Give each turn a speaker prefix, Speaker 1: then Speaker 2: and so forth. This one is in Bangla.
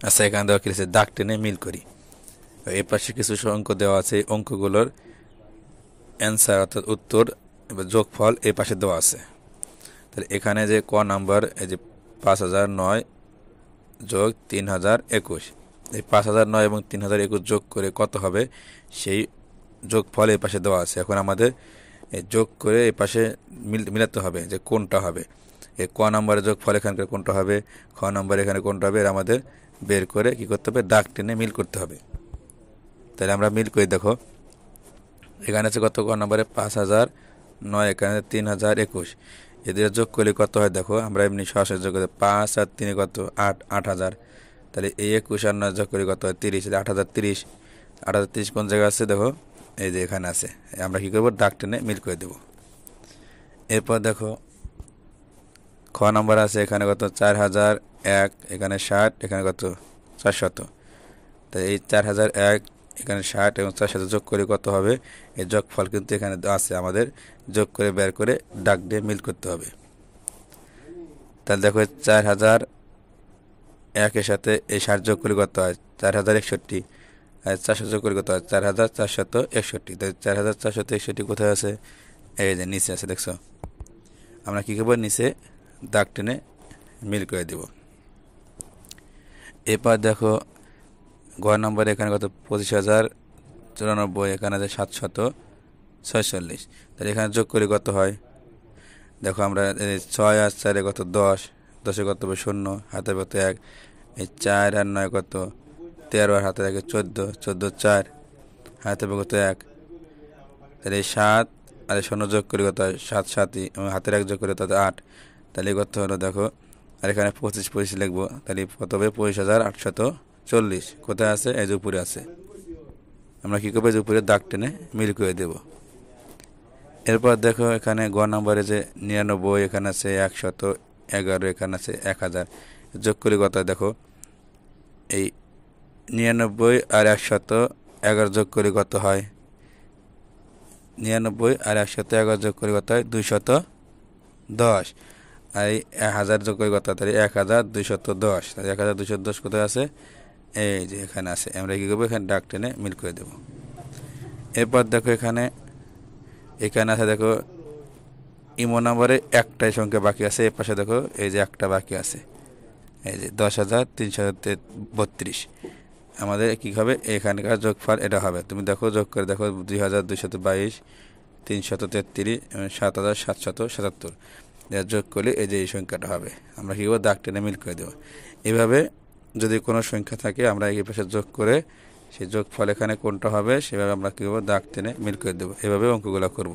Speaker 1: আচ্ছা, এখানে দেওয়া কি আছে, দাগ টেনে মিল করি। এই পাশে কিছু অঙ্ক দেওয়া আছে, এই অঙ্কগুলোর অ্যান্সার অর্থাৎ উত্তর এবার যোগফল এই পাশে দেওয়া আছে। তাহলে এখানে যে ক নাম্বার, এই যে 5009 যোগ 3021, এই 5009 এবং 3021 যোগ করে কত হবে সেই যোগফল এই পাশে দেওয়া আছে। এখন আমাদের এই যোগ করে এই পাশে মিলাতে হবে যে কোনটা হবে। এই ক নাম্বারের যোগফল এখানকার কোনটা হবে, খ নাম্বার এখানে কোনটা হবে, এর আমাদের বের করে কি করতে হবে, দাগ টেনে মিল করতে হবে। তাহলে আমরা মিল করে দেখো, এখানে আছে কত, ক নাম্বারে 5009, এখানে 3021, এদের যোগ করলে কত হয় দেখো, আমরা এমনি সরাসরি যোগ করি, 5 আর 3 কত 8, 8000। তাহলে এই 21 আর 9 যোগ করে কত হয় 30, 8030। 8030 কোন জায়গায় আছে দেখো, এই যে এখানে আছে। আমরা কি করবো, দাগ টেনে মিল করে দেব। এরপর দেখো খ নাম্বার আছে, এখানে কত 4001, এখানে 60, এখানে কত 400। তাই এই 4001 এখানে 60 এবং 400 যোগ করে কত হবে, এই যোগফল কিন্তু এখানে আছে, আমাদের যোগ করে বের করে দাগ দিয়ে মিল করতে হবে। তাহলে দেখো 4001 এর সাথে এই 60 যোগ করে কত হয় 4061, আর 400 যোগ করে কত হয় 4461। তাই 4461 কোথায় আছে, এই যে নিচে আছে, দেখছো। আমরা কি করবো, নিচে দাগ টেনে মিল করে দেব। এরপর দেখো গ নম্বরে এখানে কত 25,094, এখানে আছে 746। তাহলে এখানে যোগ করে কত হয় দেখো, আমরা 6 আর 4 কত 10, 10 কত 0, হাতে কত 1, এই 4 আর 9 কত 13, আর হাতে থাকে 14, 14 4, হাতে কত 1। তাহলে এই 7 আর 0 যোগ করে কত হয় 7 7ই, এবং হাতের 1 যোগ করে কত 8। তাহলে কত হলো দেখো, আর এখানে 25 25 লিখবো, তাহলে কত হবে 25,840। কোথায় আছে, এই যে উপরে আছে। আমরা কি করবো, যে উপরে দাগ টেনে মিল করে দেব। এরপর দেখো এখানে গ নাম্বারে যে 99, এখানে আছে 111, এখানে আছে 1000, যোগ করে কত হয় দেখো, এই 99 আর 111 যোগ করে কত হয়, 99 আর 111 যোগ করে কত হয় 210, আর এই 1000 যোগ করে কত হয়, তাহলে 1210। তাহলে 1210 কোথায় আছে, এই যে এখানে আছে। আমরা কি করবো, এখানে দাগ টেনে মিল করে দেব। এরপর দেখো এখানে আছে দেখো ইমো নাম্বারে একটাই সংখ্যা বাকি আছে, এর পাশে দেখো এই যে একটা বাকি আছে, এই যে 10,332। আমাদের কি হবে, এখানকার যোগফল এটা হবে। তুমি দেখো যোগ করে দেখো, 2222, 333 এবং 7,777 যোগ করলে এই যে এই সংখ্যাটা হবে। আমরা কি করবো, দাগ টেনে মিল করে দেবো। এভাবে যদি কোনো সংখ্যা থাকে, আমরা এই পাশে যোগ করে সেই যোগফল এখানে কোনটা হবে সেভাবে আমরা কি করবো, দাগ টেনে মিল করে দেবো। এভাবে অঙ্কগুলো করব।